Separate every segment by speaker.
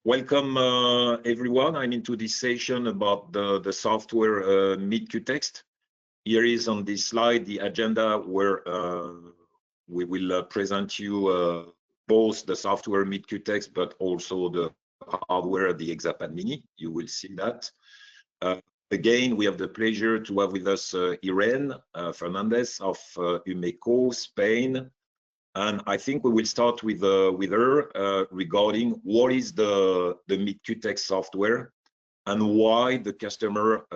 Speaker 1: Welcome everyone. I'm into this session about the software MeatQText. Here is on this slide the agenda where we will present you both the software MeatQText, but also the hardware, the ExaPad Mini. You will see that. Again, we have the pleasure to have with us Irene Fernández of Humeco, Spain. And I think we will start with her regarding what is the MeatQText software and why the customer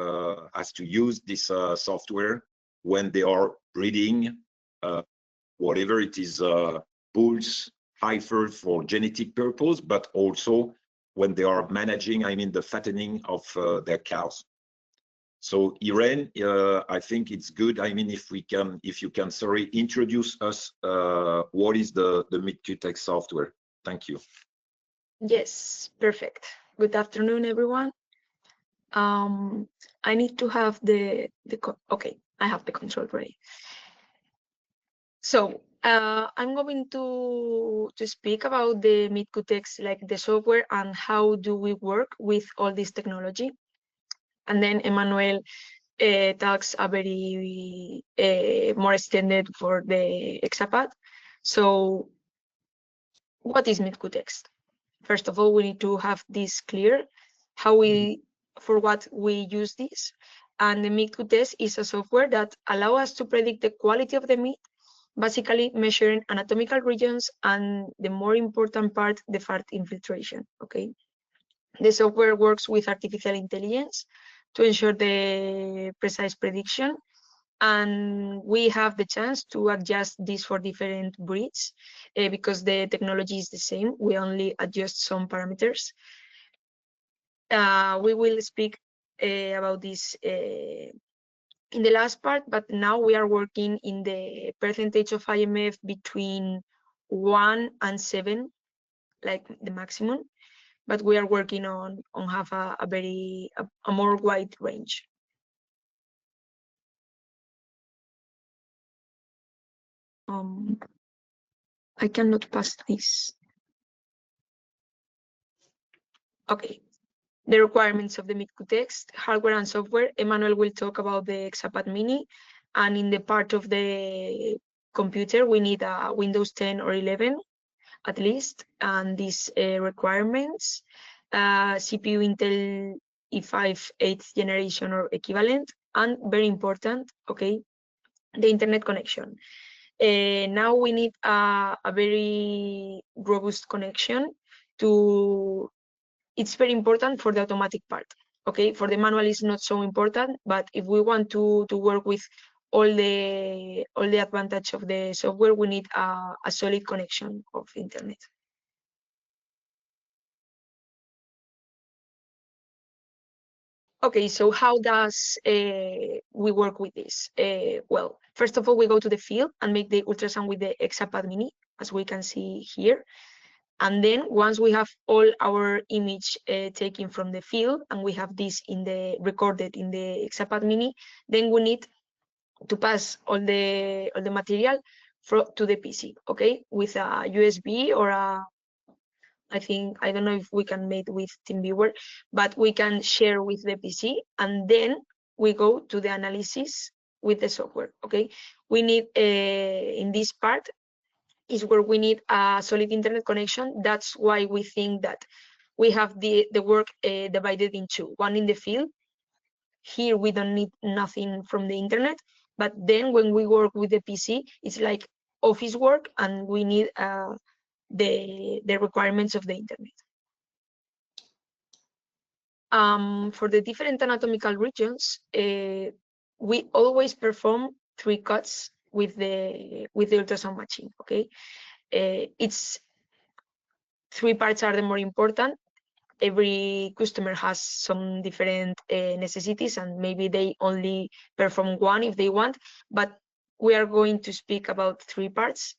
Speaker 1: has to use this software when they are breeding whatever it is, bulls, heifers for genetic purpose, but also when they are managing, the fattening of their cows. So Irene, I think it's good. If you can, introduce us. What is the MeatQText software? Thank you.
Speaker 2: Yes, perfect. Good afternoon, everyone. I need to have okay. I have the control ready. So I'm going to speak about the MeatQText, like the software, and how do we work with all this technology. And then Emmanuel talks a very more extended for the ExaPad. So what is MeatQText? First of all, we need to have this clear, for what we use this. And the MeatQText is a software that allows us to predict the quality of the meat, basically measuring anatomical regions and the more important part, the fat infiltration, okay? The software works with artificial intelligence to ensure the precise prediction, and we have the chance to adjust this for different breeds because the technology is the same. We only adjust some parameters. We will speak about this in the last part, but now we are working in the percentage of IMF between 1 and 7, like the maximum. But we are working on have a more wide range. I cannot pass this. Okay, the requirements of the MeatQText hardware and software. Emmanuel will talk about the ExaPad Mini, and in the part of the computer, we need a Windows 10 or 11 at least, and these requirements, CPU Intel E5 8th generation or equivalent, and very important, okay, the internet connection. Now we need a very robust connection it's very important for the automatic part, okay? For the manual is not so important, but if we want to work with all the advantage of the software, we need a solid connection of internet. Okay, so how does we work with this? Well, first of all, we go to the field and make the ultrasound with the ExaPad Mini, as we can see here. And then once we have all our image taken from the field and we have this recorded in the ExaPad Mini, then we need to pass all the material to the PC, okay? With a USB or I don't know if we can make with TeamViewer, but we can share with the PC, and then we go to the analysis with the software, okay? We need, in this part, is where we need a solid internet connection. That's why we think that we have the work divided in two. One in the field. Here we don't need nothing from the internet, but then when we work with the PC, it's like office work, and we need the requirements of the internet. For the different anatomical regions, we always perform 3 cuts with the ultrasound machine, okay? It's 3 parts are the more important. Every customer has some different necessities, and maybe they only perform 1 if they want, but we are going to speak about 3 parts,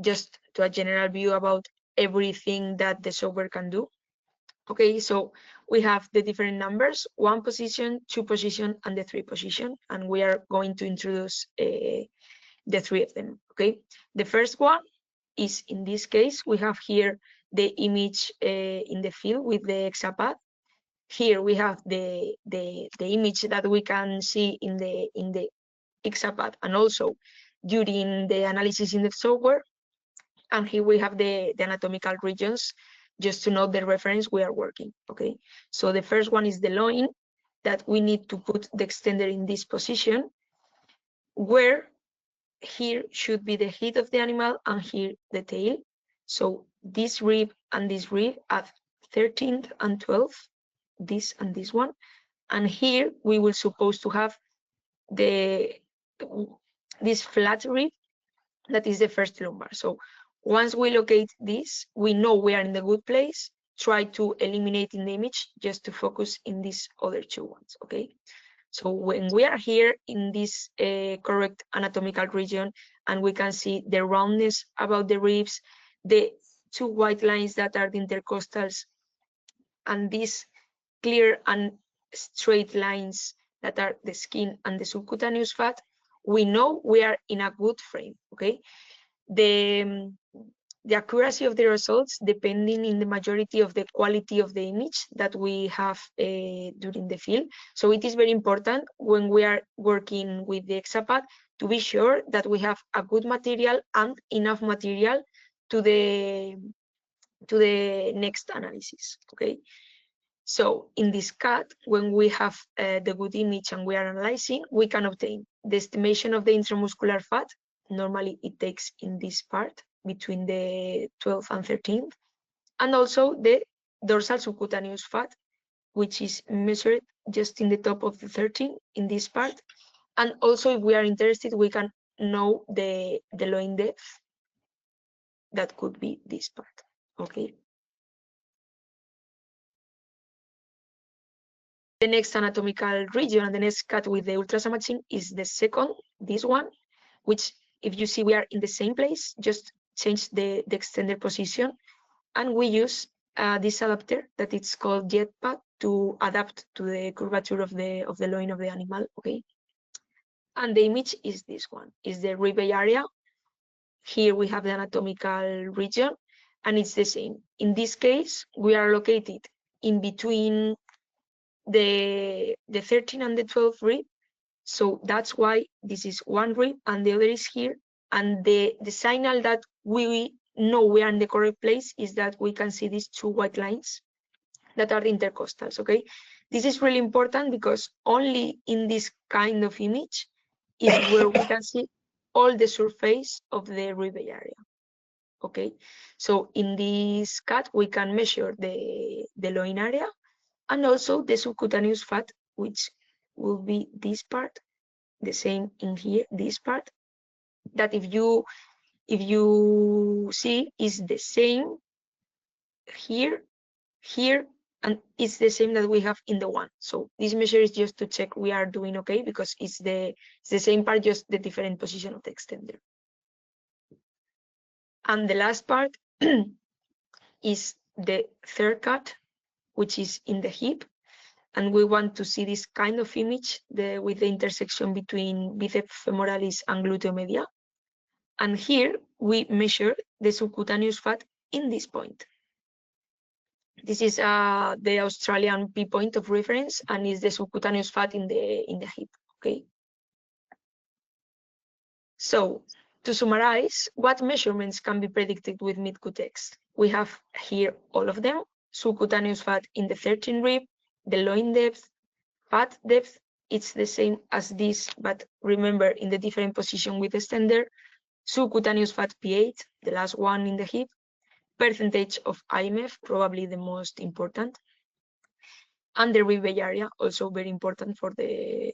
Speaker 2: just to a general view about everything that the software can do. Okay, so we have the different numbers, 1 position, 2 position, and the 3 position, and we are going to introduce the 3 of them, okay? The first one is, in this case, we have here the image in the field with the ExaPad. Here we have the image that we can see in the ExaPad and also during the analysis in the software. And here we have the anatomical regions, just to know the reference we are working, okay? So the first one is the loin, that we need to put the extender in this position, where here should be the head of the animal and here the tail. So this rib and this rib at 13th and 12th, this and this one. And here we will suppose to have this flat rib, that is the first lumbar. So once we locate this, we know we are in the good place. Try to eliminate in the image just to focus in these other two ones, okay? So when we are here in this correct anatomical region, and we can see the roundness about the ribs, the two white lines that are the intercostals, and these clear and straight lines that are the skin and the subcutaneous fat, we know we are in a good frame, okay? The accuracy of the results depending in the majority of the quality of the image that we have during the field. So it is very important when we are working with the ExaPad to be sure that we have a good material and enough material to the next analysis, okay? So in this cut, when we have the good image and we are analyzing, we can obtain the estimation of the intramuscular fat. Normally it takes in this part between the 12th and 13th, and also the dorsal subcutaneous fat, which is measured just in the top of the 13 in this part. And also, if we are interested, we can know the loin depth. That could be this part, okay? The next anatomical region and the next cut with the ultrasound machine is the second, this one, which if you see we are in the same place, just change the extender position, and we use this adapter that it's called JetPad to adapt to the curvature of the loin of the animal, okay? And the image is this one, is the ribeye area. Here we have the anatomical region, and it's the same. In this case, we are located in between the 13 and the 12 rib. So that's why this is one rib and the other is here. And the signal that we know we are in the correct place is that we can see these two white lines that are the intercostals, okay? This is really important because only in this kind of image is where we can see all the surface of the ribeye area, okay? So in this cut, we can measure the loin area and also the subcutaneous fat, which will be this part, the same in here, this part, that if you see is the same here, here, and it's the same that we have in the one. So this measure is just to check we are doing okay, because it's the same part, just the different position of the extender. And the last part is the third cut, which is in the hip. And we want to see this kind of image with the intersection between biceps femoralis and gluteo media. And here we measure the subcutaneous fat in this point. This is the Australian P point of reference, and is the subcutaneous fat in the hip, okay? So to summarize, what measurements can be predicted with MeatQText? We have here all of them: subcutaneous fat in the 13 rib, the loin depth, fat depth, it's the same as this, but remember in the different position with the extender, subcutaneous fat pH, the last one in the hip, percentage of IMF, probably the most important, and the ribeye area, also very important for the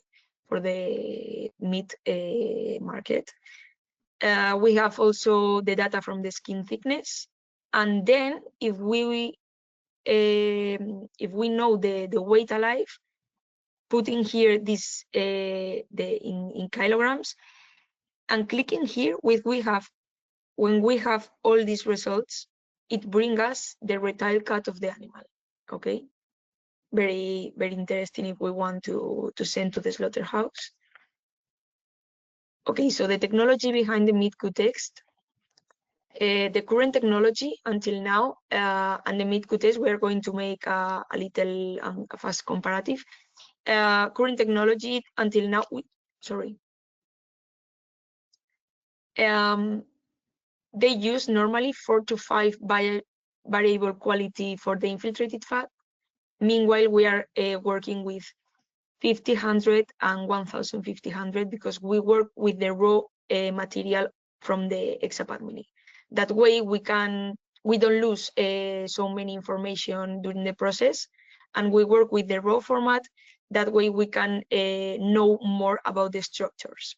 Speaker 2: meat market. We have also the data from the skin thickness, and then if we know the weight alive, putting here this in kilograms, and clicking here when we have all these results, it brings us the retail cut of the animal, okay? Very, very interesting if we want to send to the slaughterhouse. Okay, so the technology behind the MeatQText The current technology until now, and the MeatQText, we are going to make a little a fast comparative. Current technology until now, they use normally 4 to 5 variable quality for the infiltrated fat. Meanwhile, we are working with 50/100 and 1050/100 because we work with the raw material from the ExaPad Mini. That way we don't lose so many information during the process, and we work with the raw format. That way we can know more about the structures.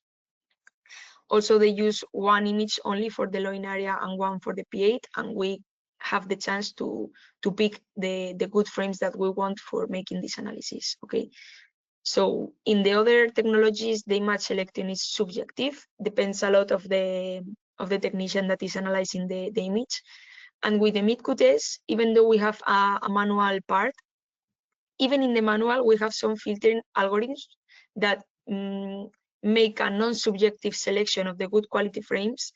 Speaker 2: Also, they use one image only for the loin area and one for the P8, and we have the chance to pick the good frames that we want for making this analysis. Okay. So in the other technologies, the image selection is subjective, depends a lot of the technician that is analyzing the image. And with the MeatQText, even though we have a manual part, even in the manual, we have some filtering algorithms that make a non-subjective selection of the good quality frames,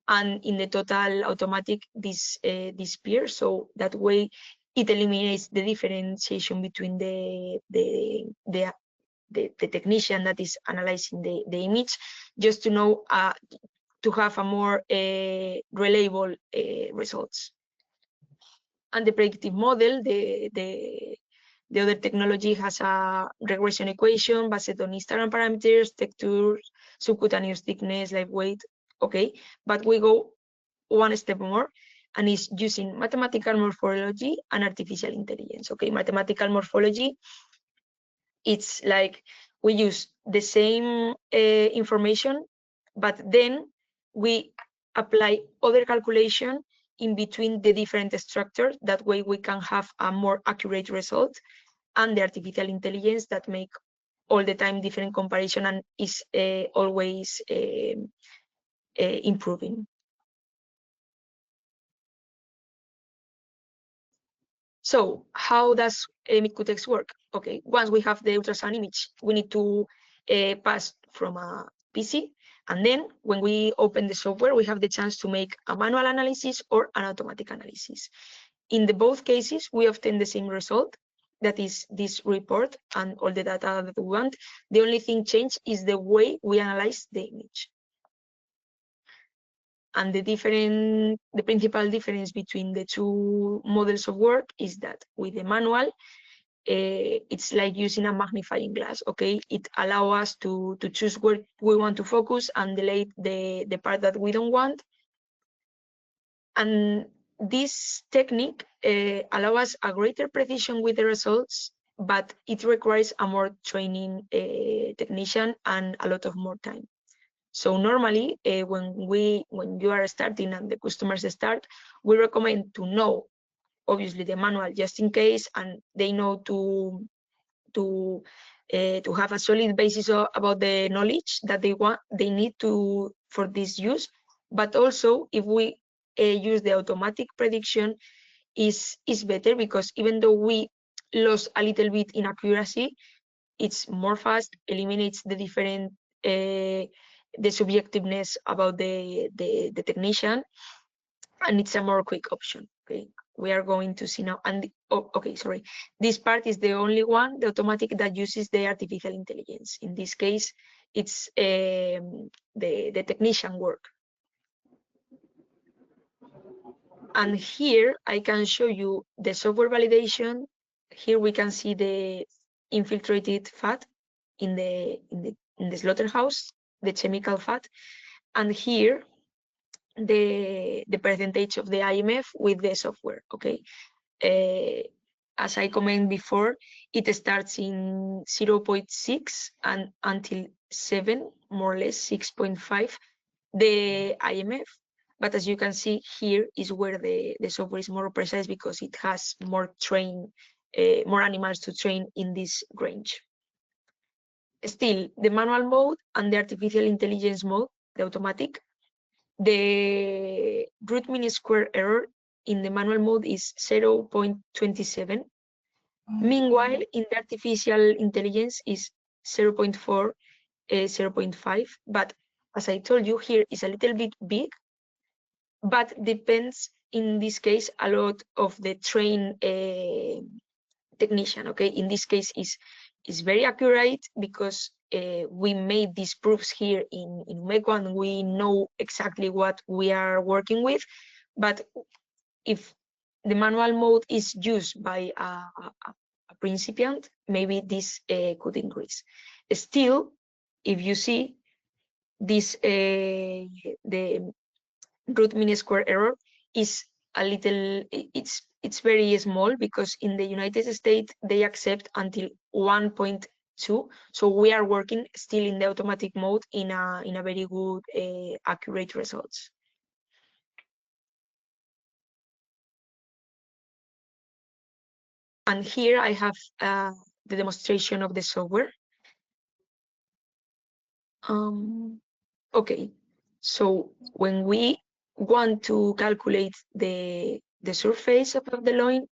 Speaker 2: and in the total automatic this disappears. So that way it eliminates the differentiation between the technician that is analyzing the image, just to know to have a more reliable results. And the predictive model, the other technology has a regression equation based on histogram parameters, texture, subcutaneous thickness, live weight. Okay, but we go one step more, and is using mathematical morphology and artificial intelligence. Okay, mathematical morphology, it's like we use the same information, but then we apply other calculation in between the different structures. That way we can have a more accurate result, and the artificial intelligence that make all the time different comparison and is always improving. So how does MeatQText work? Okay, once we have the ultrasound image, we need to pass from a PC, and then when we open the software, we have the chance to make a manual analysis or an automatic analysis. In both cases, we obtain the same result, that is this report and all the data that we want. The only thing changed is the way we analyze the image. And the principal difference between the two models of work is that with the manual, it's like using a magnifying glass. Okay, it allows us to choose where we want to focus and delete the part that we don't want. And this technique allows us a greater precision with the results, but it requires a more training technician and a lot of more time. So normally, when you are starting and the customers start, we recommend to know, obviously, the manual just in case, and they know to have a solid basis about the knowledge that they need for this use. But also, if we use the automatic prediction, is better, because even though we lost a little bit in accuracy, it's more fast, eliminates the different the subjectiveness about the technician, and it's a more quick option. Okay, we are going to see now, and okay, sorry, this part is the only one, the automatic, that uses the artificial intelligence. In this case, it's the technician work. And here I can show you the software validation. Here we can see the infiltrated fat in the slaughterhouse, the chemical fat, and here the percentage of the IMF with the software. Okay, as I commented before, it starts in 0.6 and until 7, more or less 6.5, the IMF. But as you can see, here is where the software is more precise, because it has more animals to train in this range. Still, the manual mode and the artificial intelligence mode, the automatic, the root mean square error in the manual mode is 0.27. Meanwhile, in the artificial intelligence is 0.4, 0.5. But as I told you, here is a little bit big, but depends in this case a lot of the trained technician. Okay, in this case is very accurate because we made these proofs here in Humeco and we know exactly what we are working with. But if the manual mode is used by a principiant, maybe this could increase. Still, if you see this, the root mean square error is a little, it's very small because in the United States they accept until 1.2. So we are working still in the automatic mode in a very good accurate results. And here I have the demonstration of the software. Okay, so when we want to calculate the surface of the loin,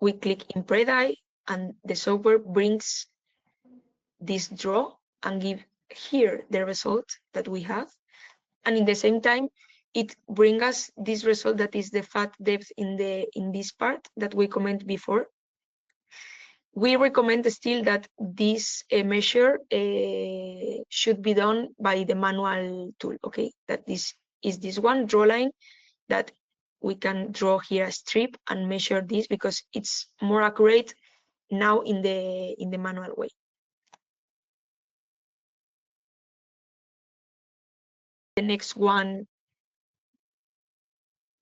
Speaker 2: we click in Predicate and the software brings this draw and give here the result that we have. And in the same time, it brings us this result that is the fat depth in this part that we commented before. We recommend still that this measure should be done by the manual tool. Okay, that this is this one draw line that we can draw here a strip and measure this because it's more accurate now in the manual way. The next one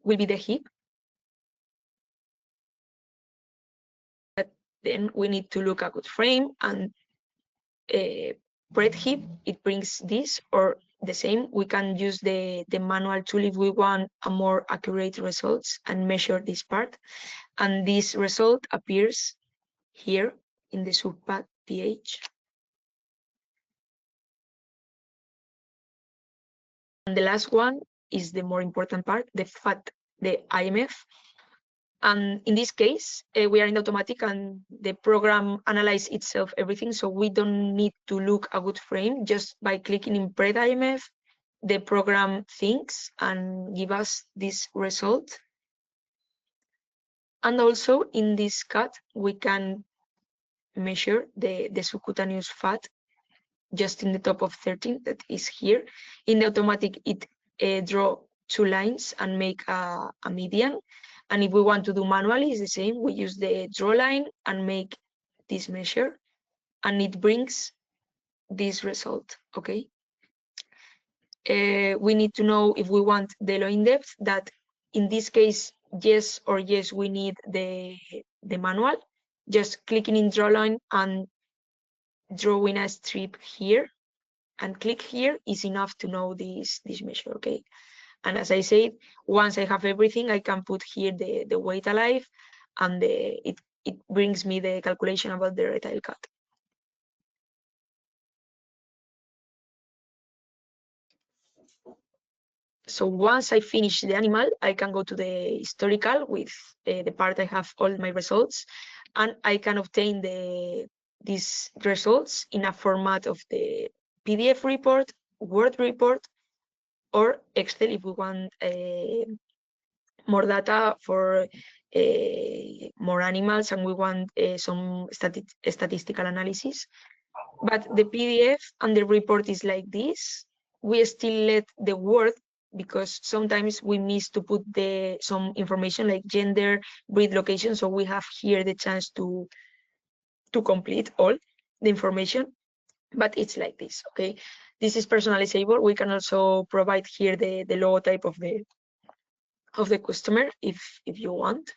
Speaker 2: will be the hip. But then we need to look at good frame and bread hip. It brings this, or the same. We can use the manual tool if we want a more accurate results and measure this part. And this result appears here in the subpad pH. And the last one is the more important part, the fat, the IMF. And in this case, we are in automatic and the program analyzes itself everything. So we don't need to look a good frame. Just by clicking in Pred IMF, the program thinks and give us this result. And also in this cut, we can measure the subcutaneous fat just in the top of 13 that is here. In the automatic, it draw two lines and make a median. And if we want to do manually, it's the same. We use the draw line and make this measure, and it brings this result, okay? We need to know if we want the loin depth, that in this case, yes or yes, we need the manual. Just clicking in draw line and drawing a strip here and click here is enough to know this measure, okay? And as I said, once I have everything, I can put here the weight alive and it brings me the calculation about the retail cut. So once I finish the animal, I can go to the historical with the part I have all my results, and I can obtain these results in a format of the PDF report, Word report, or Excel if we want more data for more animals and we want some statistical analysis. But the PDF and the report is like this. We still let the Word because sometimes we miss to put some information like gender, breed, location. So we have here the chance to complete all the information, but it's like this, okay? This is personalizable. We can also provide here the logotype of the customer if you want.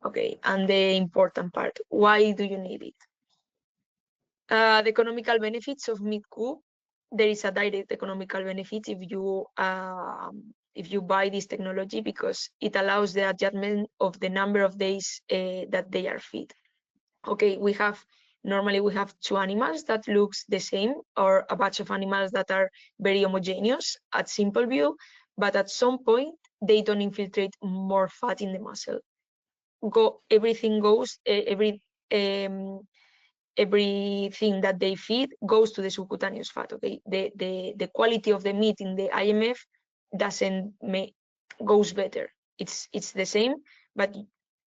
Speaker 2: Okay, and the important part, why do you need it? The economical benefits of MeatQ. There is a direct economical benefit if you buy this technology because it allows the adjustment of the number of days that they are fed. Okay, normally we have two animals that looks the same or a batch of animals that are very homogeneous at simple view, but at some point they don't infiltrate more fat in the muscle. Everything goes, every everything that they feed goes to the subcutaneous fat. Okay, the quality of the meat in the IMF goes better. It's the same, but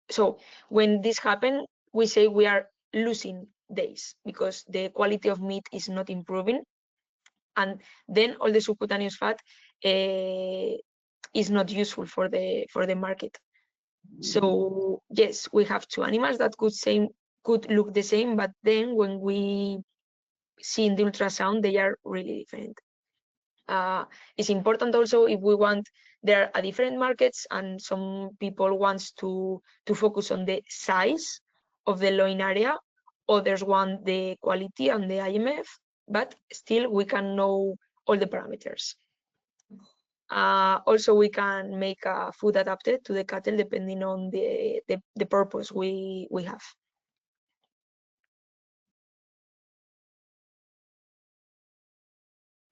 Speaker 2: so when this happens, we say we are losing days because the quality of meat is not improving, and then all the subcutaneous fat is not useful for the market. So yes, we have two animals that could look the same, but then when we see in the ultrasound, they are really different. It's important also if we want, there are different markets, and some people wants to focus on the size of the loin area, others want the quality and the IMF, but still we can know all the parameters. Also, we can make a food adapted to the cattle depending on the purpose we have.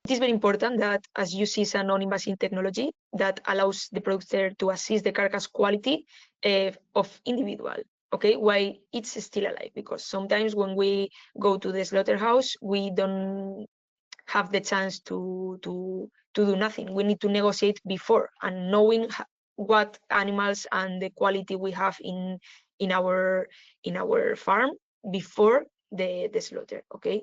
Speaker 2: It is very important that, as you see, it's a non-invasive technology that allows the producer to assess the carcass quality of individual, okay, while it's still alive, because sometimes when we go to the slaughterhouse, we don't have the chance to do nothing. We need to negotiate before, and knowing what animals and the quality we have in our farm before the slaughter, okay.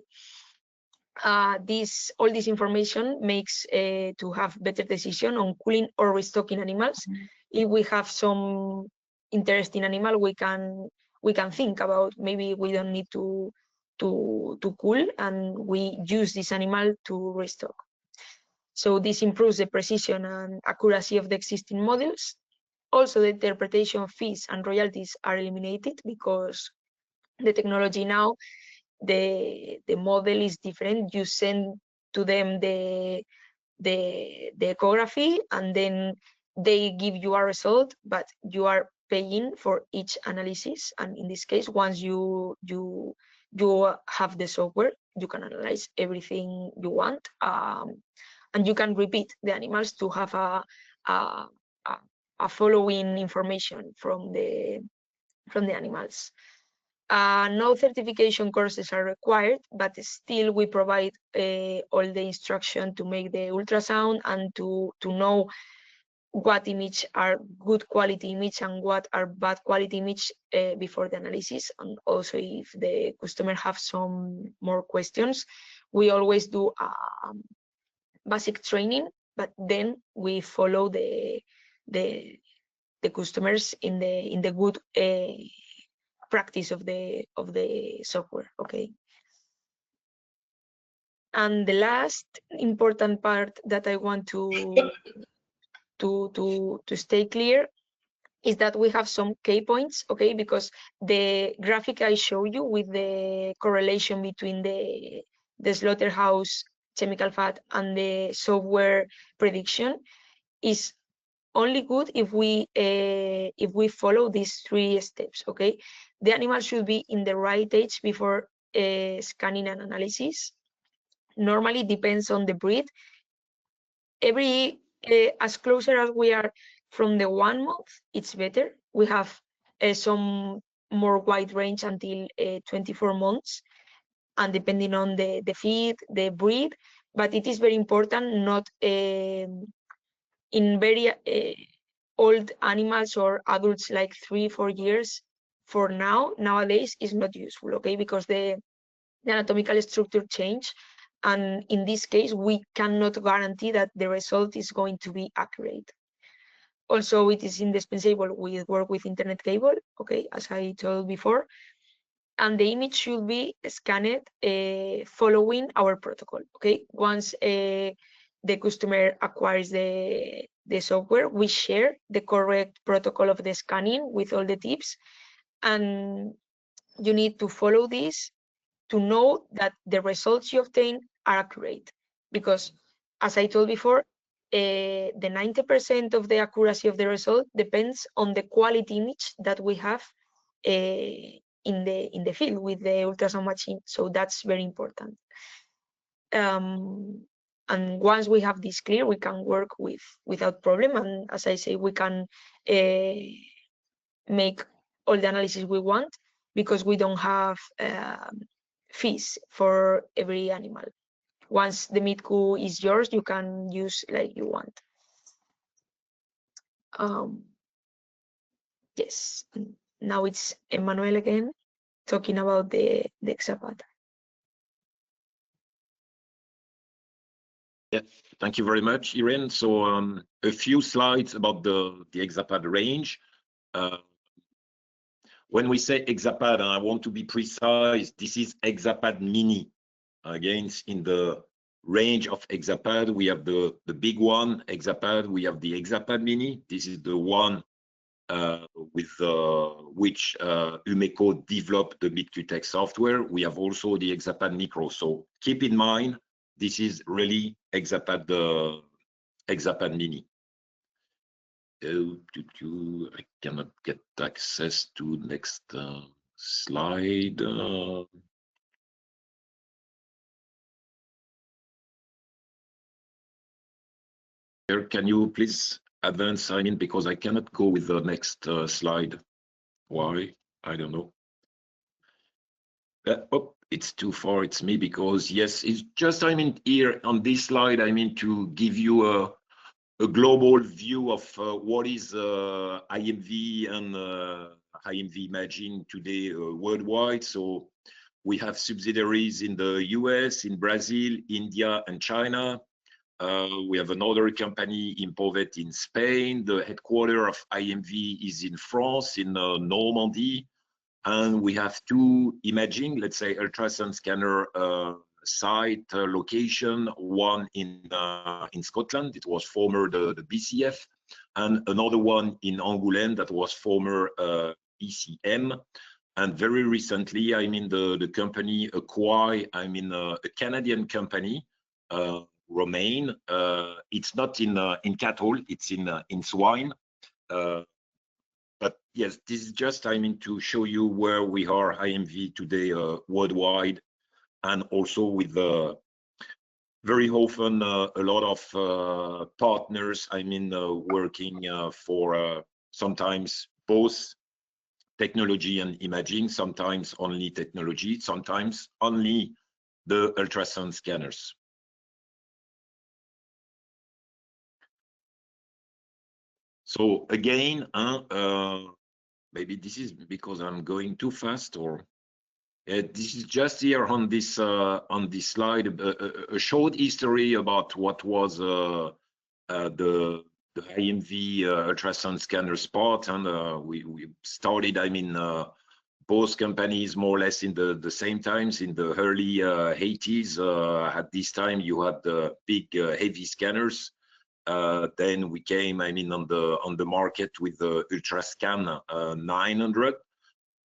Speaker 2: All this information makes to have better decision on cooling or restocking animals. If we have some interesting animal, we can think about maybe we don't need to cool, and we use this animal to restock. So this improves the precision and accuracy of the existing models. Also, the interpretation fees and royalties are eliminated because the technology now, the model is different. You send to them the ecography, and then they give you a result, but you are paying for each analysis. And in this case, once you have the software, you can analyze everything you want, and you can repeat the animals to have a following information from the animals. No certification courses are required, but still we provide all the instruction to make the ultrasound and to know what image are good quality image and what are bad quality image before the analysis. And also, if the customer have some more questions, we always do basic training, but then we follow the customers in the good practice of the software, okay. And the last important part that I want to stay clear is that we have some key points, okay, because the graphic I show you with the correlation between the slaughterhouse chemical fat and the software prediction is only good if we follow these 3 steps, okay. The animal should be in the right age before scanning and analysis. Normally depends on the breed. As closer as we are from the 1 month, it's better. We have some more wide range until 24 months, and depending on the feed, the breed. But it is very important not in very old animals or adults like 3-4 years. For nowadays is not useful, okay, because the anatomical structure change, and in this case we cannot guarantee that the result is going to be accurate. Also, it is indispensable we work with internet cable, okay, as I told before, and the image should be scanned following our protocol, okay. Once the customer acquires the software, we share the correct protocol of the scanning with all the tips, and you need to follow this to know that the results you obtain are accurate, because as I told before, the 90% of the accuracy of the result depends on the quality image that we have in the field with the ultrasound machine. So that's very important. And once we have this clear, we can work without problem. And as I say, we can make all the analysis we want, because we don't have fees for every animal. Once the MeatQ is yours, you can use like you want. Yes, now it's Emmanuel again talking about the ExaPad.
Speaker 1: Yeah, thank you very much, Irene. So a few slides about the ExaPad range. When we say ExaPad, and I want to be precise, this is ExaPad Mini. Again, in the range of ExaPad, we have the big one, ExaPad. We have the ExaPad Mini. This is the one with which Humeco developed the MeatQText software. We have also the ExaPad Micro. So keep in mind, this is really ExaPad Mini. I cannot get access to next slide. Here, can you please advance sign in, because I cannot go with the next slide. Why? I don't know. Oh, it's too far. It's me, because yes, it's just, I mean, here on this slide, I mean to give you a global view of what is IMV and IMV imaging today worldwide. So we have subsidiaries in the US, in Brazil, India, and China. We have another company in Povet in Spain. The headquarters of IMV is in France, in Normandy. And we have two imaging, let's say, ultrasound scanner site location, one in Scotland, it was former the BCF, and another one in Angoulême, that was former ECM. And very recently, I mean, the company acquired, I mean, a Canadian company, Romain. It's not in cattle, it's in swine. But yes, this is just, I mean, to show you where we are, IMV today, worldwide, and also with very often a lot of partners, I mean, working for sometimes both technology and imaging, sometimes only technology, sometimes only the ultrasound scanners. So again, maybe this is because I'm going too fast, or this is just here on this slide a short history about what was the IMV ultrasound scanner spot, and we started, I mean, both companies more or less in the same times, in the early 80s. At this time, you had the big heavy scanners. Then we came, I mean, on the market with the UltraScan 900.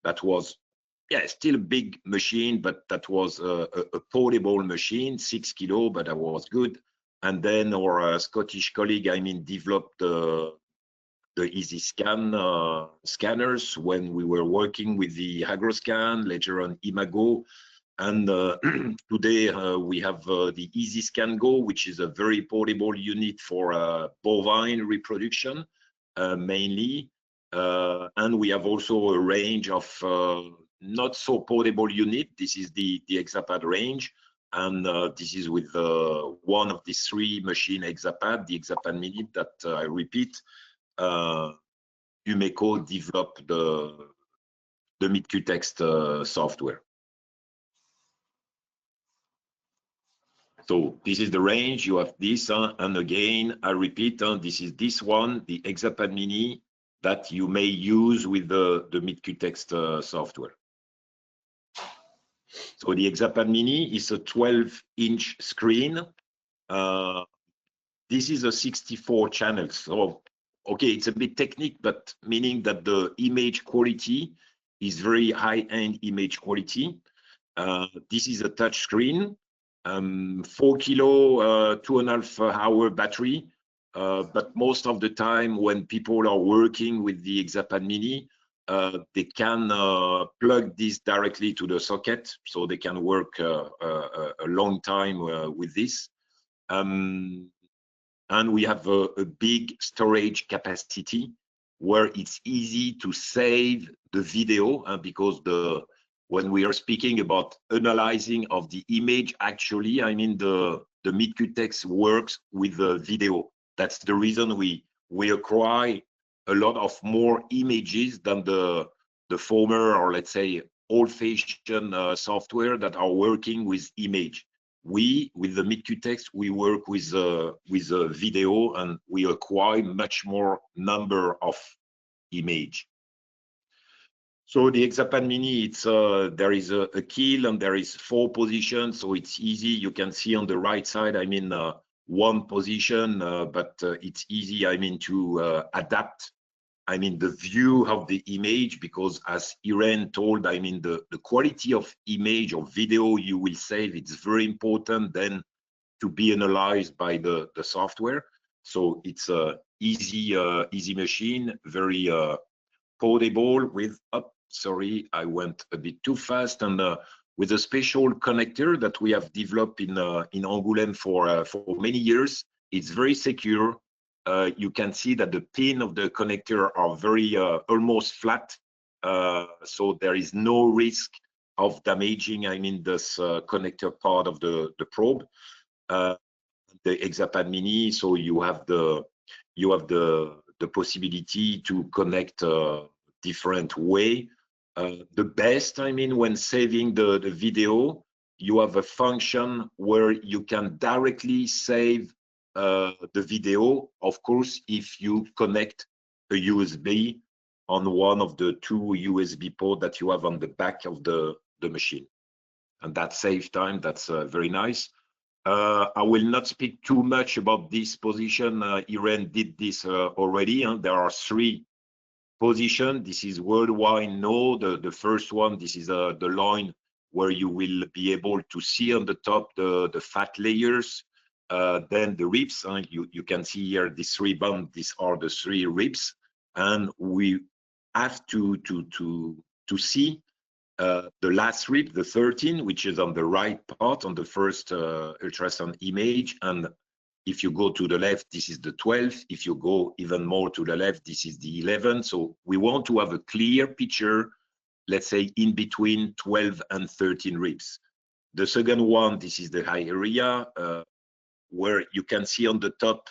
Speaker 1: That was, yeah, still a big machine, but that was a portable machine, 6 kilo, but that was good. And then our Scottish colleague, I mean, developed the EasyScan scanners when we were working with the Agroscan, later on Imago. And today we have the EasyScan Go, which is a very portable unit for bovine reproduction, mainly. And we have also a range of not so portable unit. This is the ExaPad range. And this is with one of these three machine ExaPad, the ExaPad Mini, that I repeat, Humeco developed the MeatQText software. So this is the range. You have this, and again, I repeat, this is this one, the ExaPad Mini, that you may use with the MeatQText software. So the ExaPad Mini is a 12-inch screen. This is a 64 channels. So, okay, it's a bit technical, but meaning that the image quality is very high-end image quality. This is a touch screen, 4 kilo, 2.5 hour battery. But most of the time when people are working with the ExaPad Mini, they can plug this directly to the socket, so they can work a long time with this. And we have a big storage capacity where it's easy to save the video, because when we are speaking about analyzing of the image, actually, I mean, the MeatQText works with the video. That's the reason we acquire a lot of more images than the former, or let's say old-fashioned software that are working with image. With the MeatQText, we work with a video, and we acquire much more number of image. So the ExaPad Mini, it's there is a kill and there is 4 positions, so it's easy. You can see on the right side, I mean, 1 position, but it's easy, I mean, to adapt, I mean, the view of the image, because as Irene told, I mean, the quality of image or video you will save, it's very important then to be analyzed by the software. So it's a easy machine, very portable with, sorry, I went a bit too fast, and with a special connector that we have developed in Angoulême for many years. It's very secure. You can see that the pin of the connector are very almost flat, so there is no risk of damaging, I mean, this connector part of the probe. The ExaPad Mini, so you have the possibility to connect different way. The best, I mean, when saving the video, you have a function where you can directly save the video, of course, if you connect a USB on one of the 2 USB ports that you have on the back of the machine. And that saves time, that's very nice. I will not speak too much about this position. Irene did this already. There are 3 positions. This is worldwide node. The first one, this is the line where you will be able to see on the top the fat layers. Then the ribs, you can see here these 3 bands. These are the 3 ribs, and we have to see the last rib, the 13, which is on the right part on the first ultrasound image. And if you go to the left, this is the 12. If you go even more to the left, this is the 11. So we want to have a clear picture, let's say, in between 12 and 13 ribs. The second one, this is the high area, where you can see on the top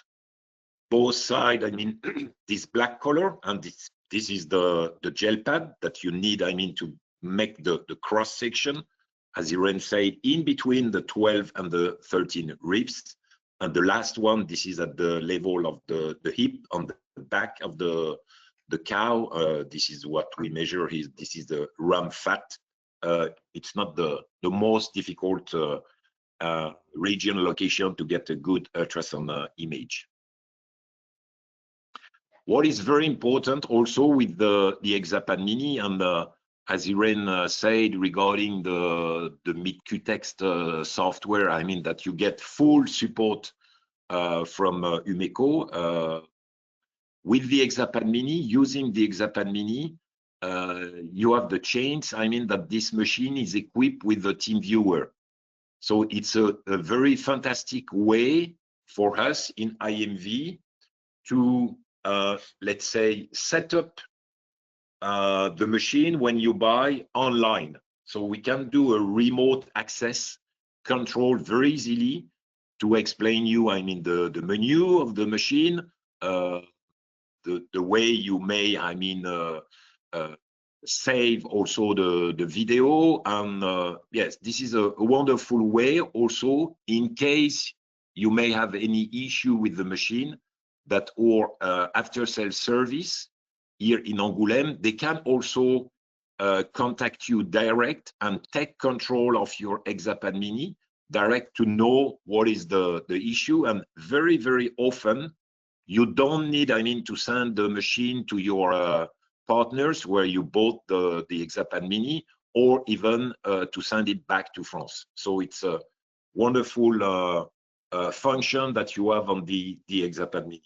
Speaker 1: both sides, I mean, this black color, and this is the gel pad that you need, I mean, to make the cross section, as Irene said, in between the 12 and the 13 ribs. And the last one, this is at the level of the hip on the back of the cow. This is what we measure. This is the ram fat. It's not the most difficult region location to get a good ultrasound image. What is very important also with the ExaPad Mini, and as Irene said regarding the MeatQText software, I mean that you get full support from Humeco. With the ExaPad Mini, using the ExaPad Mini, you have the chance, I mean, that this machine is equipped with the team viewer. So it's a very fantastic way for us in IMV to, let's say, set up the machine when you buy online. So we can do a remote access control very easily to explain you, I mean, the menu of the machine, the way you may, I mean, save also the video. And yes, this is a wonderful way also in case you may have any issue with the machine, that or after sales service here in Angoulême, they can also contact you direct and take control of your ExaPad Mini direct to know what is the issue. And very, very often you don't need, I mean, to send the machine to your partners where you bought the ExaPad Mini, or even to send it back to France. So it's a wonderful function that you have on the ExaPad Mini.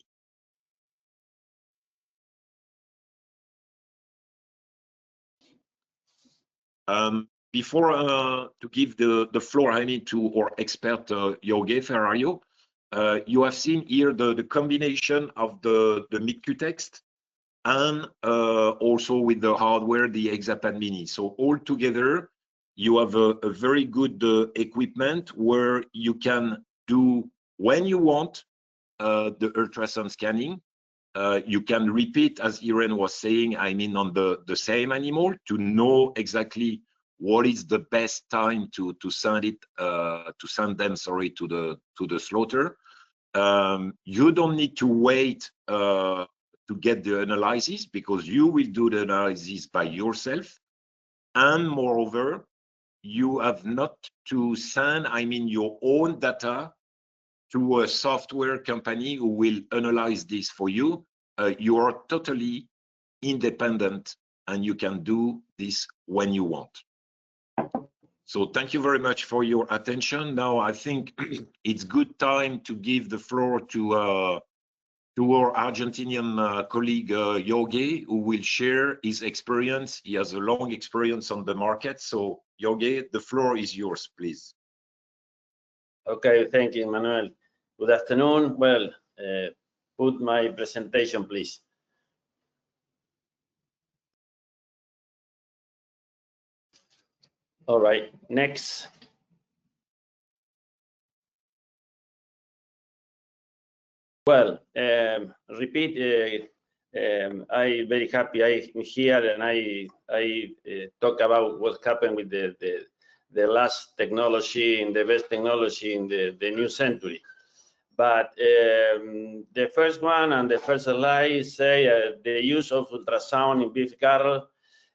Speaker 1: Before to give the floor, I mean, to our expert Jorge Ferrario, you have seen here the combination of the MeatQText and also with the hardware, the ExaPad Mini. So all together, you have a very good equipment where you can do when you want the ultrasound scanning. You can repeat, as Irene was saying, I mean, on the same animal to know exactly what is the best time to send it them, sorry, to the slaughter. You don't need to wait to get the analysis, because you will do the analysis by yourself. And moreover, you have not to send, I mean, your own data to a software company who will analyze this for you. You are totally independent and you can do this when you want. So thank you very much for your attention. Now I think it's good time to give the floor to our Argentinian colleague Jorge, who will share his experience. He has a long experience on the market. So Jorge, the floor is yours, please.
Speaker 3: Okay, thank you, Emmanuel. Good afternoon. Well, put my presentation, please. All right, next. Well, repeat. I'm very happy I'm here, and I talk about what happened with the last technology and the best technology in the new century. But the first one and the first slide say the use of ultrasound in beef cattle,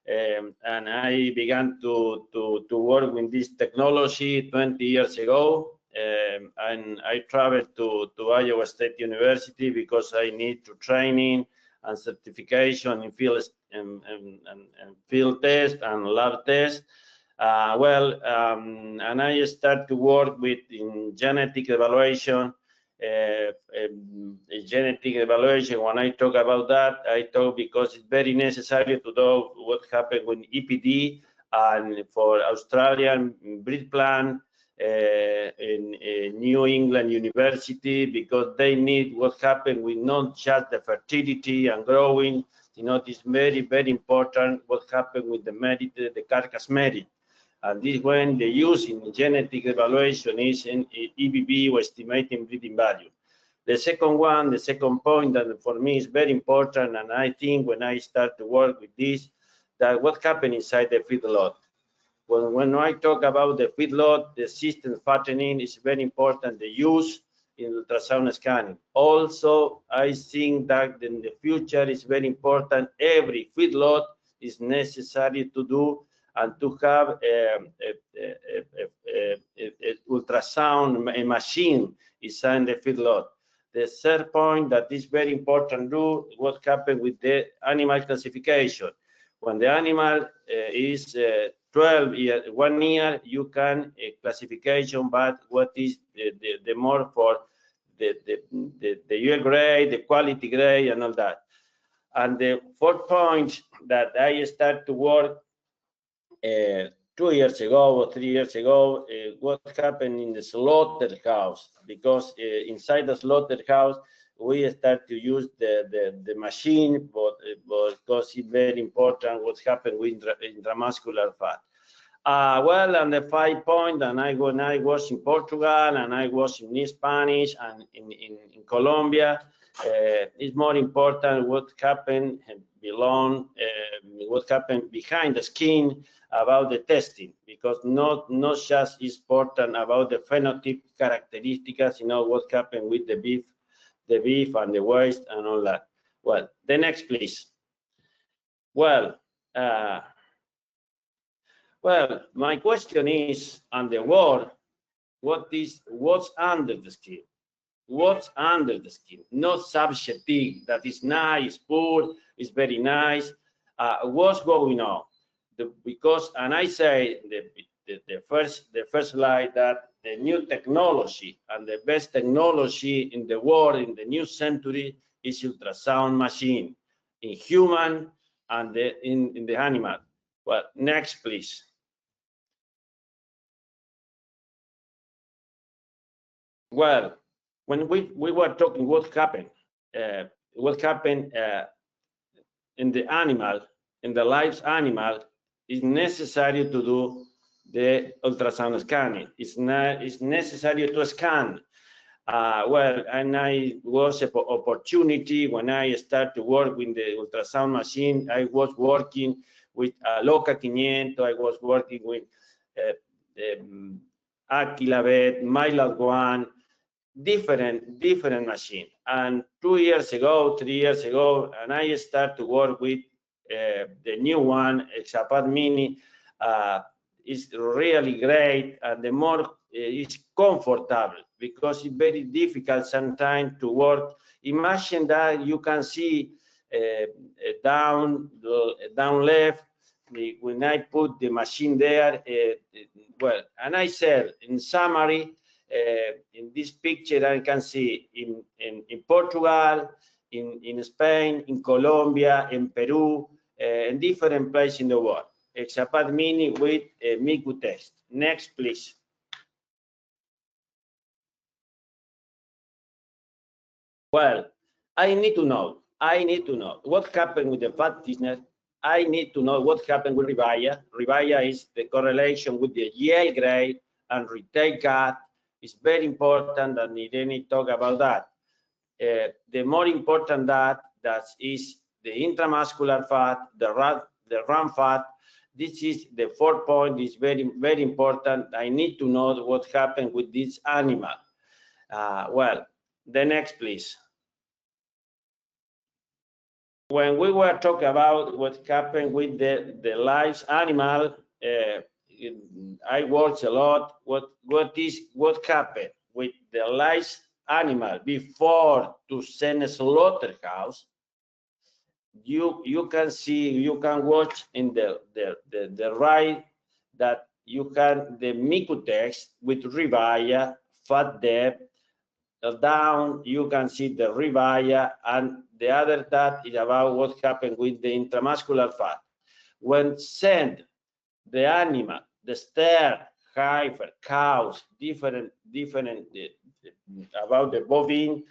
Speaker 3: and I began to work with this technology 20 years ago. And I traveled to Iowa State University because I need to training and certification in field and field test and lab test. And I start to work in genetic evaluation. Genetic evaluation, when I talk about that, I talk because it's very necessary to know what happened with EPD and for Australian breed plan in New England University, because they need what happened with not just the fertility and growing. You know, it's very, very important what happened with the merit, the carcass merit. And this when the use in genetic evaluation is in EBV or estimating breeding value. The second one, the second point that for me is very important, and I think when I start to work with this, that what happened inside the feedlot. When I talk about the feedlot, the system fattening is very important, the use in ultrasound scanning. Also, I think that in the future is very important, every feedlot is necessary to do and to have a ultrasound machine inside the feedlot. The third point that is very important do what happened with the animal classification. When the animal is 12 years, 1 year, you can classification, but what is the more for the year grade, the quality grade, and all that. And the fourth point that I start to work 2 years ago or 3 years ago, what happened in the slaughterhouse, because inside the slaughterhouse we start to use the machine, but because it's very important what happened with intramuscular fat. Well, and the 5 point, and I was in Portugal and I was in Spanish and in Colombia. It's more important what happened what happened behind the skin about the testing, because not just is important about the phenotype characteristics, you know, what happened with the beef and the waist and all that. Well, the next, please. Well, my question is, on the world, what's under the skin? What's under the skin? Not subjective, that is nice, poor, is very nice. What's going on? Because, and I say the first slide, that the new technology and the best technology in the world in the new century is ultrasound machine in human and in the animal. Well, next, please. Well, when we were talking what happened in the animal, in the live animal, is necessary to do the ultrasound scanning. It's necessary to scan. Well, and I was an opportunity when I started to work with the ultrasound machine. I was working with Loca 500. I was working with Aquilabet, Mylab 1, different machine. And 2 years ago, 3 years ago, and I started to work with the new one, ExaPad Mini. Is really great, and the more it's comfortable, because it's very difficult sometimes to work. Imagine that you can see down left when I put the machine there. Well, and I said in summary, in this picture I can see in Portugal, in Spain, in Colombia, in Peru, in different places in the world. ExaPad Mini with MeatQText. Next, please. Well, I need to know what happened with the fat thickness. I need to know what happened with Revaya. Revaya is the correlation with the yield grade and retail cut. It's very important, and Irene talk about that. The more important that is the intramuscular fat, the RAM fat. This is the 4th point, is very important. I need to know what happened with this animal. Well, the next, please. When we were talking about what happened with the live animal, I worked a lot. What happened with the live animal before to send a slaughterhouse? You can see, you can watch in the right that you can the MeatQText with Revaya, fat depth, down you can see the Revaya, and the other that is about what happened with the intramuscular fat. When send the animal, the steer, heifer, cows, different about the bovine,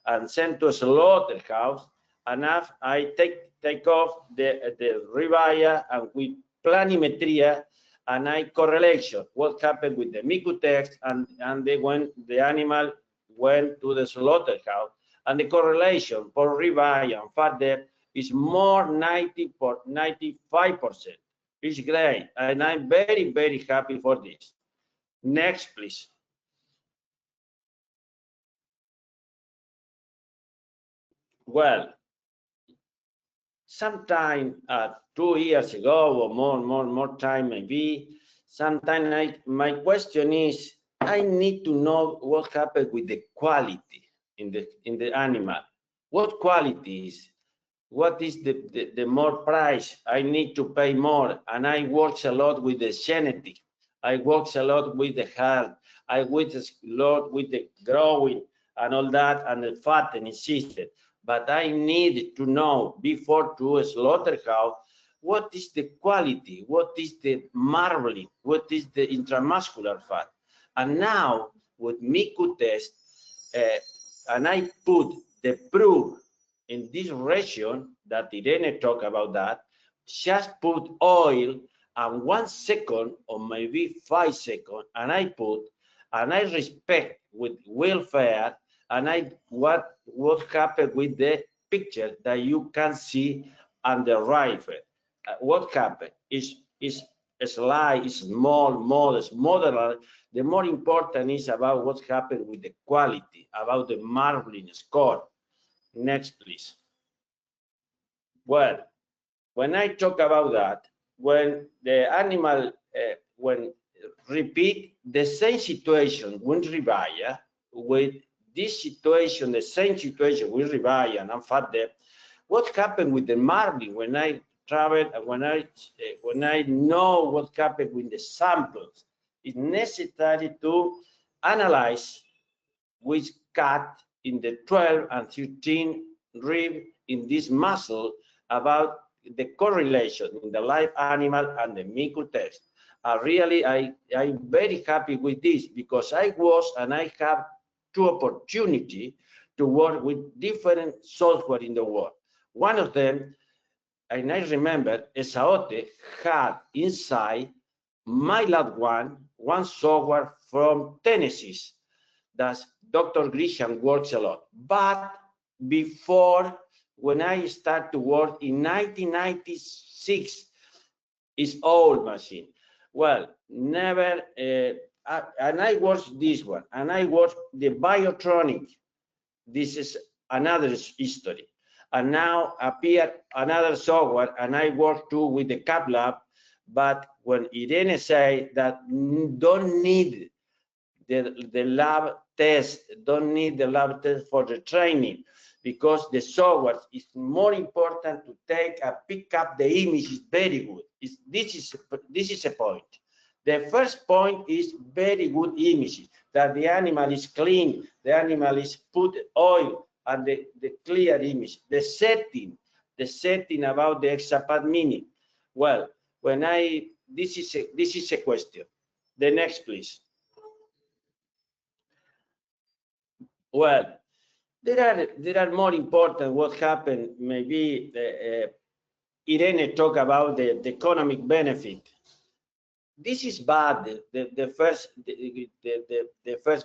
Speaker 3: and sent to a slaughterhouse, and I take off the Revaya and with planimetria, and I correlation what happened with the MeatQText and when the animal went to the slaughterhouse, and the correlation for Revaya and fat depth is more 95%. It's great, and I'm very happy for this. Next, please. Well, sometime 2 years ago or more time maybe, sometime my question is, I need to know what happened with the quality in the animal. What quality is? What is the more price? I need to pay more, and I work a lot with the genetic. I work a lot with the health. I work a lot with the growing and all that, and the fattening system. But I need to know before to a slaughterhouse what is the quality, what is the marbling, what is the intramuscular fat. And now with MeatQText, and I put the proof in this region that Irene talked about that, just put oil and 1 second or maybe 5 seconds, and I put, and I respect with welfare, and what happened with the picture that you can see on the right. What happened is a slide is small, modest, moderate. The more important is about what happened with the quality, about the marbling score. Next, please. Well, when I talk about that, when the animal when repeat the same situation with Revaya, with this situation, the same situation with Revaya and fat depth, what happened with the marbling when I travel and when I know what happened with the samples? It's necessary to analyze which cut in the 12 and 13 rib in this muscle about the correlation in the live animal and the MeatQText. Really, I'm very happy with this, because I have 2 opportunities to work with different software in the world. One of them, and I remember, Esaote had inside my lab one software from Tennessee that Dr. Grisham works a lot. But before, when I start to work in 1996, is old machine. Well, never, and I watched this one, and I watched the Biotronic. This is another history. And now appear another software, and I work too with the CAP lab. But when Irene say that don't need the lab test, don't need the lab test for the training, because the software is more important to take and pick up the image is very good. This is a point. The first point is very good images, that the animal is clean, the animal is put oil, and the clear image. The setting about the ExaPad Mini. Well, when this is a question. The next, please. Well, there are more important what happened. Maybe Irene talk about the economic benefit. This is bad. The first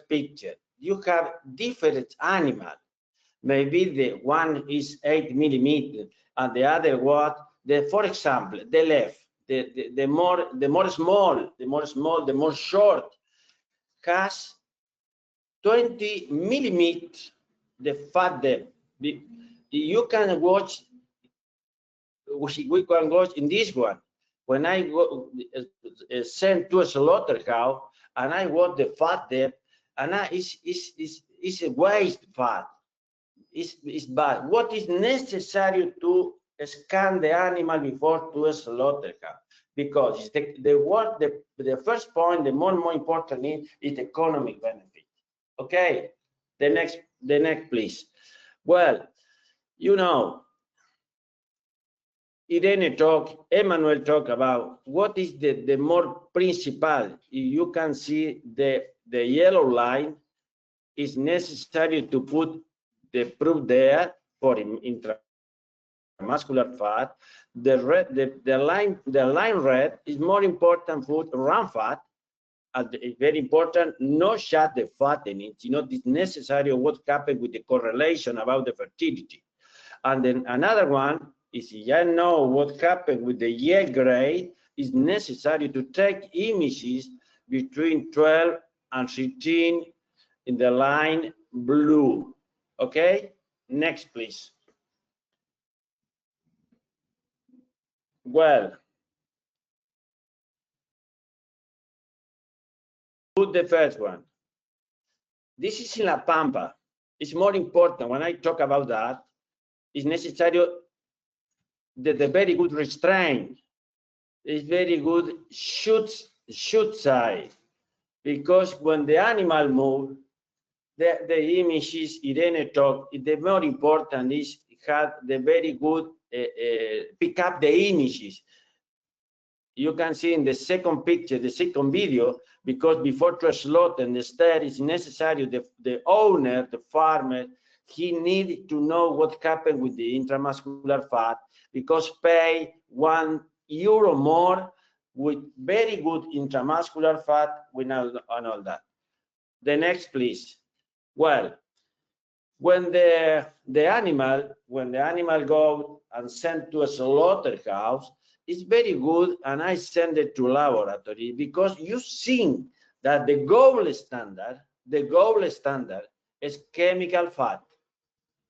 Speaker 3: picture. You have different animal. Maybe the one is 8 millimeters and the other for example, the left, the more small, the more short, has 20 millimeters the fat depth. You can watch, we can watch in this one. When I go sent to a slaughterhouse and I watch the fat depth, and it's a waste fat. It's bad. What is necessary to scan the animal before to a slaughterhouse? Because the first point, the more important is economic benefit. Okay, the next, please. Well, you know, Irene Emmanuel talk about what is the more principal. You can see the yellow line is necessary to put the proof there for intramuscular fat. The line red is more important for ram fat. It's very important, not shut the fattening. You know, it's necessary what happened with the correlation about the fertility. And then another one is, you know, what happened with the yellow gray is necessary to take images between 12 and 13 in the line blue. Okay, next, please. Well, put the first one. This is in La Pampa. It's more important when I talk about that. It's necessary that the very good restraint is very good shoot side, because when the animal moves, the images Irene talked, the more important is have the very good pick up the images. You can see in the second picture, the second video, because before to slaughter and the stir is necessary, the owner, the farmer, he needed to know what happened with the intramuscular fat, because pay €1 more with very good intramuscular fat and all that. The next, please. Well, when the animal go and sent to a slaughterhouse, it's very good, and I send it to laboratory, because you see that the gold standard is chemical fat,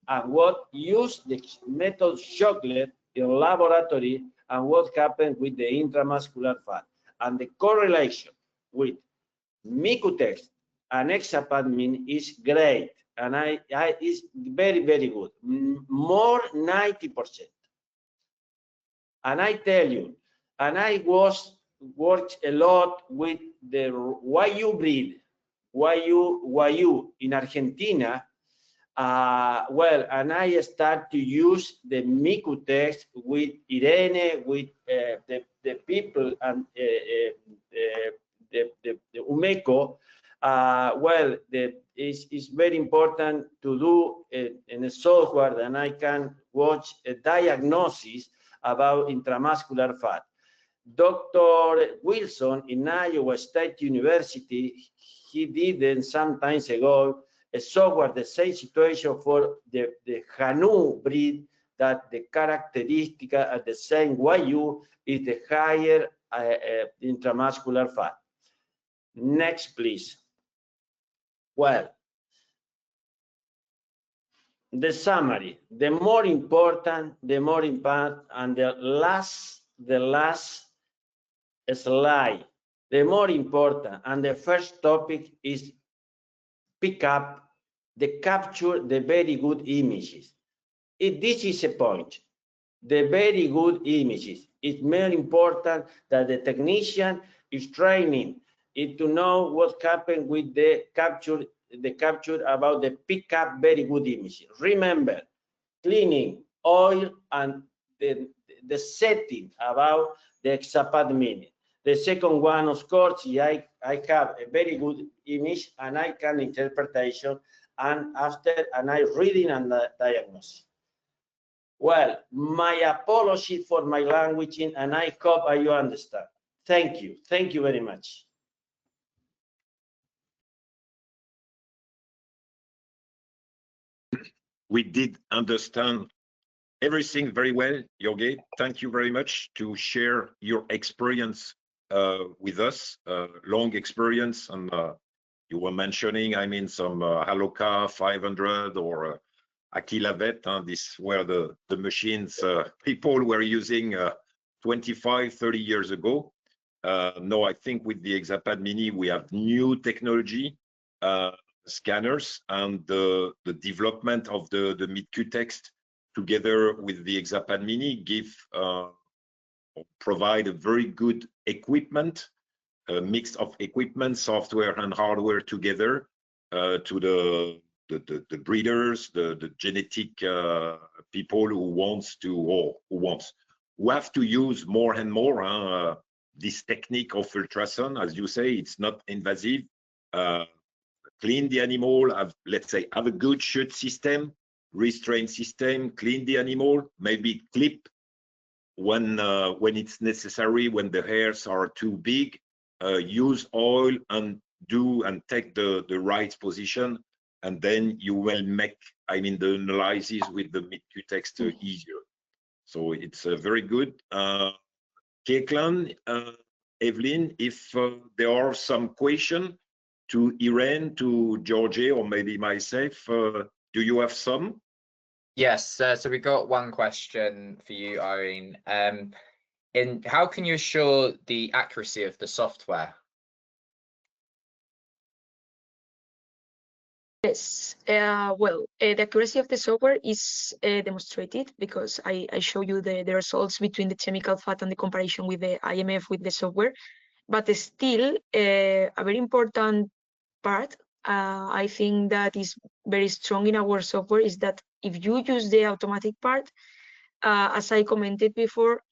Speaker 3: and what use the method chocolate in laboratory, and what happened with the intramuscular fat, and the correlation with MeatQText and ExaPad Mini is great, and is very, very good, more 90%. And I tell you, and I worked a lot with the Wagyu breed, Wagyu in Argentina. Well, and I start to use the MeatQText with Irene, with the people, and the Humeco. Well, it's very important to do in a software, and I can watch a diagnosis about intramuscular fat. Dr. Wilson in Iowa State University, he did some time ago a software, the same situation for the Hanu breed, that the characteristic at the same YU is the higher intramuscular fat. Next, please. Well, the summary, the more important, and the last slide, the more important, and the first topic is pick up, capture the very good images. This is a point. The very good images. It's very important that the technician is training it to know what happened with the capture about the pick up very good images. Remember, cleaning, oil, and the setting about the ExaPad Mini. The second one, of course, I have a very good image and I can interpretation, and after I reading and diagnosis. Well, my apology for my language, and I hope you understand. Thank you. Thank you very much.
Speaker 1: We did understand everything very well, Jorge. Thank you very much to share your experience with us, long experience. And you were mentioning, I mean, some Haloka 500 or Aquilavet. These were the machines people were using 25, 30 years ago. No, I think with the ExaPad Mini, we have new technology, scanners, and the development of the MeatQText together with the ExaPad Mini provide a very good equipment, a mix of equipment, software and hardware together to the breeders, the genetic people who have to use more and more this technique of ultrasound. As you say, it's not invasive. Clean the animal, let's say, have a good shoot system, restraint system, clean the animal, maybe clip when it's necessary, when the hairs are too big, use oil and take the right position, and then you will make, I mean, the analysis with the MeatQText easier. So it's very good. Keiklan, Evelyn, if there are some questions to Irene, to Jorge, or maybe myself, do you have some?
Speaker 4: Yes, so we got one question for you, Irene. How can you assure the accuracy of the software?
Speaker 2: Yes, well, the accuracy of the software is demonstrated because I show you the results between the chemical fat and the comparison with the IMF with the software. But still, a very important part, I think that is very strong in our software, is that if you use the automatic part, as I commented before,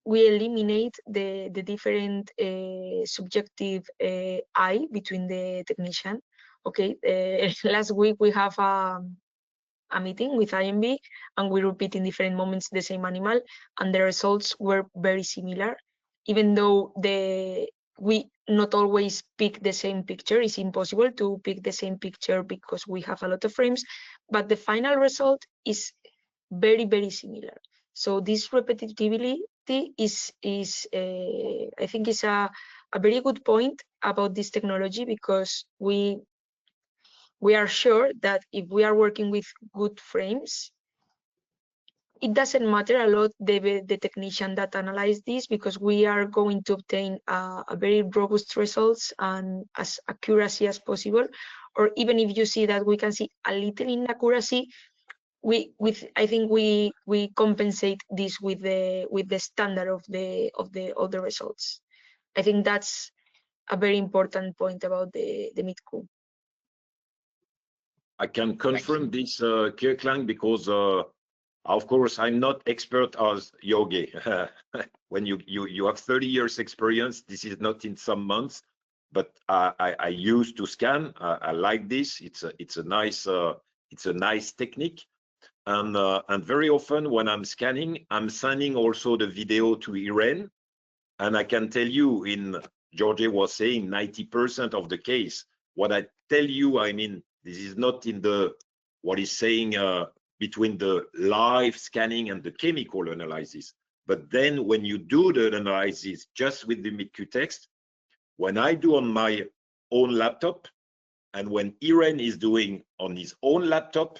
Speaker 2: we eliminate the different subjective eye between the technician. Okay, last week we have a meeting with IMV and we repeat in different moments the same animal, and the results were very similar, even though we not always pick the same picture. It's impossible to pick the same picture because we have a lot of frames, but the final result is very, very similar. So this repetitivity is I think is a very good point about this technology, because we are sure that if we are working with good frames, it doesn't matter a lot the technician that analyze this, because we are going to obtain a very robust results and as accuracy as possible. Or even if you see that we can see a little inaccuracy, I think we compensate this with the standard of the results. I think that's a very important point about the MeatQ.
Speaker 1: I can confirm this, Kirkland, because of course I'm not expert as Jorge. When you have 30 years experience, this is not in some months, but I used to scan. I like this. It's a nice technique, and very often when I'm scanning, I'm sending also the video to Irene, And I can tell you, in Jorge was saying 90% of the case, what I tell you, I mean, this is not in the, what he's saying between the live scanning and the chemical analysis. But then when you do the analysis just with the MeatQText, when I do on my own laptop, and when Irene is doing on his own laptop,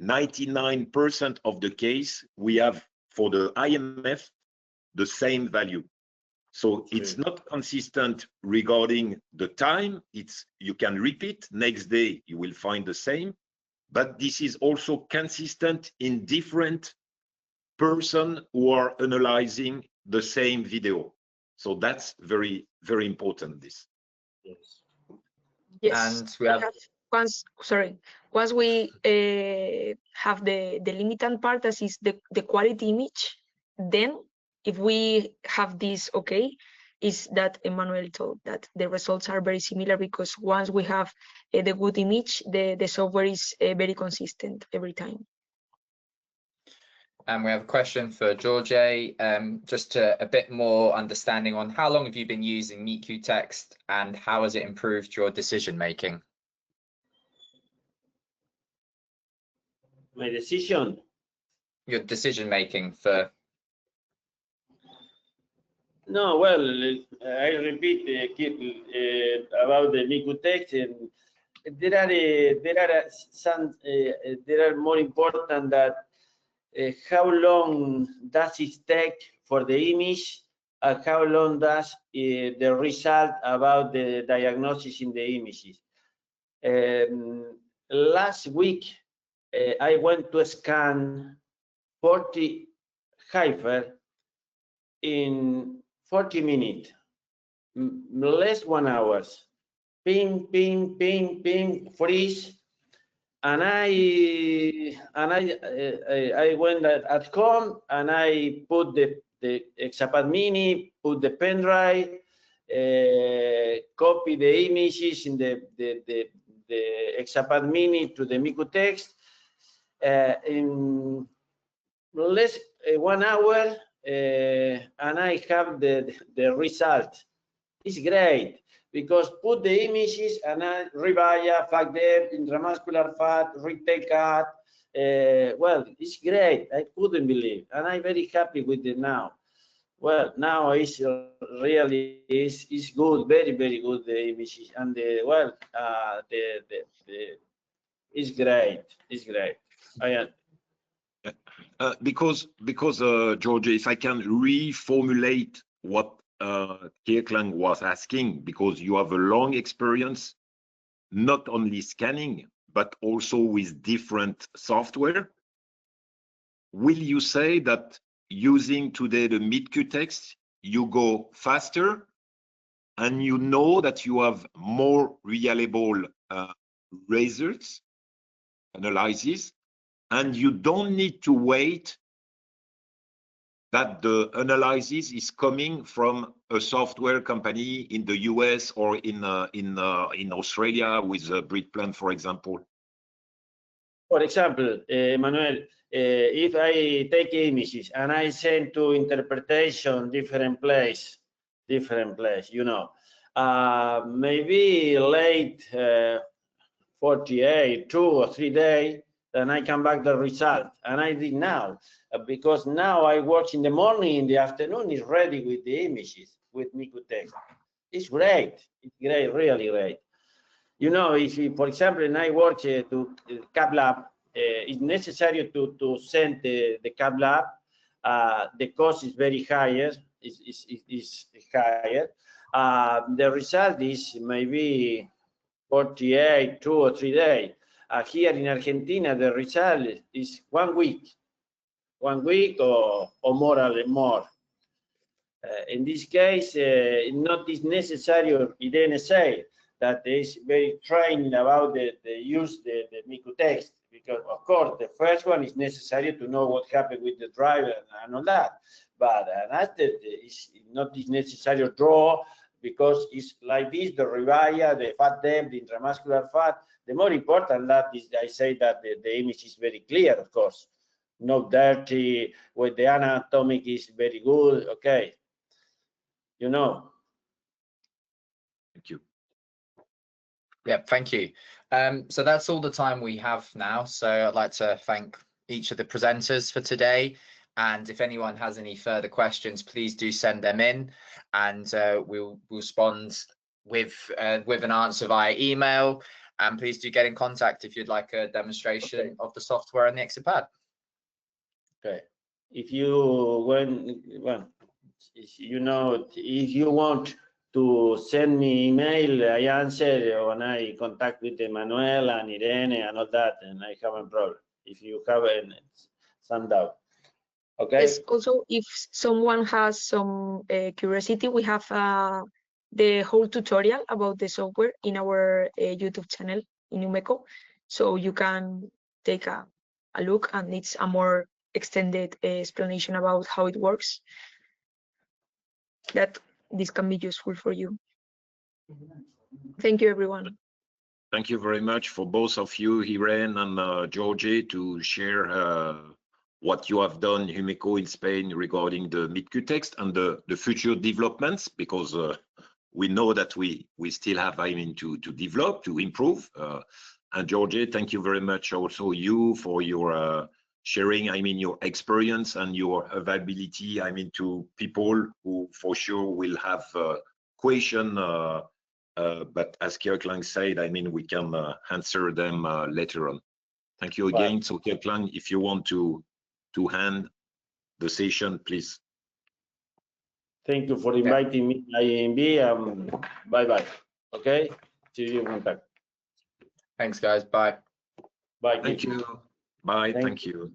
Speaker 1: 99% of the case, we have for the IMF, the same value. So it's not consistent regarding the time. It's, you can repeat, next day you will find the same, but this is also consistent in different person who are analyzing the same video. So that's very, very important, this.
Speaker 3: Yes.
Speaker 2: Yes.
Speaker 4: And we have
Speaker 2: Once we have the limitant part, that is the quality image, then if we have this okay, is that Emmanuel told that the results are very similar, because once we have the good image, the software is very consistent every time.
Speaker 4: And we have a question for Jorge, just a bit more understanding on how long have you been using MeatQText and how has it improved your decision making?
Speaker 3: My decision?
Speaker 4: Your decision making for...
Speaker 3: No, well, I repeat about the MeatQText, and there are more important that how long does it take for the image, and how long does the result about the diagnosis in the images. Last week, I went to scan 40 heifer in 40 minutes, less 1 hour. Ping, ping, ping, ping, freeze. And I went at home and I put the ExaPad Mini, put the pen drive, copy the images in the ExaPad Mini to the MeatQText. In less 1 hour, and I have the result. It's great, because put the images and I revaya, fat depth, intramuscular fat, retake cut. Well, it's great. I couldn't believe, and I'm very happy with it now. Well, now it's really is good, very, very good, the images, and the it's great. It's great.
Speaker 1: Because Jorge, if I can reformulate what Kirkland was asking, because you have a long experience, not only scanning, but also with different software. Will you say that using today the MeatQText, you go faster and you know that you have more reliable results, analysis, and you don't need to wait that the analysis is coming from a software company in the US or in Australia with a breed plant, for example?
Speaker 3: For example, Emmanuel, if I take images and I send to interpretation different place, you know, maybe late 48, 2 or 3 days, then I come back the result, and I did now, because now I work in the morning, in the afternoon is ready with the images with MeatQText. It's great, really great. You know, if you, for example, and I work to Cab Lab, it's necessary to send the Cab Lab. The cost is very higher, is higher. The result is maybe 48, 2 or 3 days. Here in Argentina, the result is 1 week, 1 week or more or more. In this case, not is necessary, Irene say, that is very trained about the use the MeatQText, because of course the first one is necessary to know what happened with the driver and all that, but after is not is necessary to draw, because it's like this, the revaya, the fat depth, the intramuscular fat. The more important that is, I say that the image is very clear, of course, not dirty, with the anatomic is very good, okay. you know.
Speaker 1: Thank you.
Speaker 4: Yeah, thank you. So that's all the time we have now. So I'd like to thank each of the presenters for today. And if anyone has any further questions, please do send them in, and we'll respond with an answer via email. And please do get in contact if you'd like a demonstration of the software and the ExaPad.
Speaker 3: Okay. If you if you want to send me email, I answer when I contact with Emmanuel and Irene and all that, and I have a problem. If you have some doubt. Okay.
Speaker 2: Yes, also, if someone has some curiosity, we have the whole tutorial about the software in our YouTube channel in Humeco, so you can take a look, and it's a more extended explanation about how it works. That this can be useful for you. Thank you, everyone.
Speaker 1: Thank you very much for both of you, Irene and Jorge, to share what you have done, Humeco, in Spain regarding the MeatQText and the future developments, because we know that we still have, I mean, to develop, to improve. And Jorge, thank you very much also you for your sharing, I mean, your experience and your availability, I mean, to people who for sure will have question, but as Kirkland said, I mean, we can answer them later on. Thank you again. So Kirkland, if you want to hand the session, please.
Speaker 3: Thank you for inviting me, IMV. Bye-bye. Okay, see you in contact.
Speaker 4: Thanks, guys. Bye.
Speaker 3: Bye.
Speaker 1: Thank you. Bye. Thank you.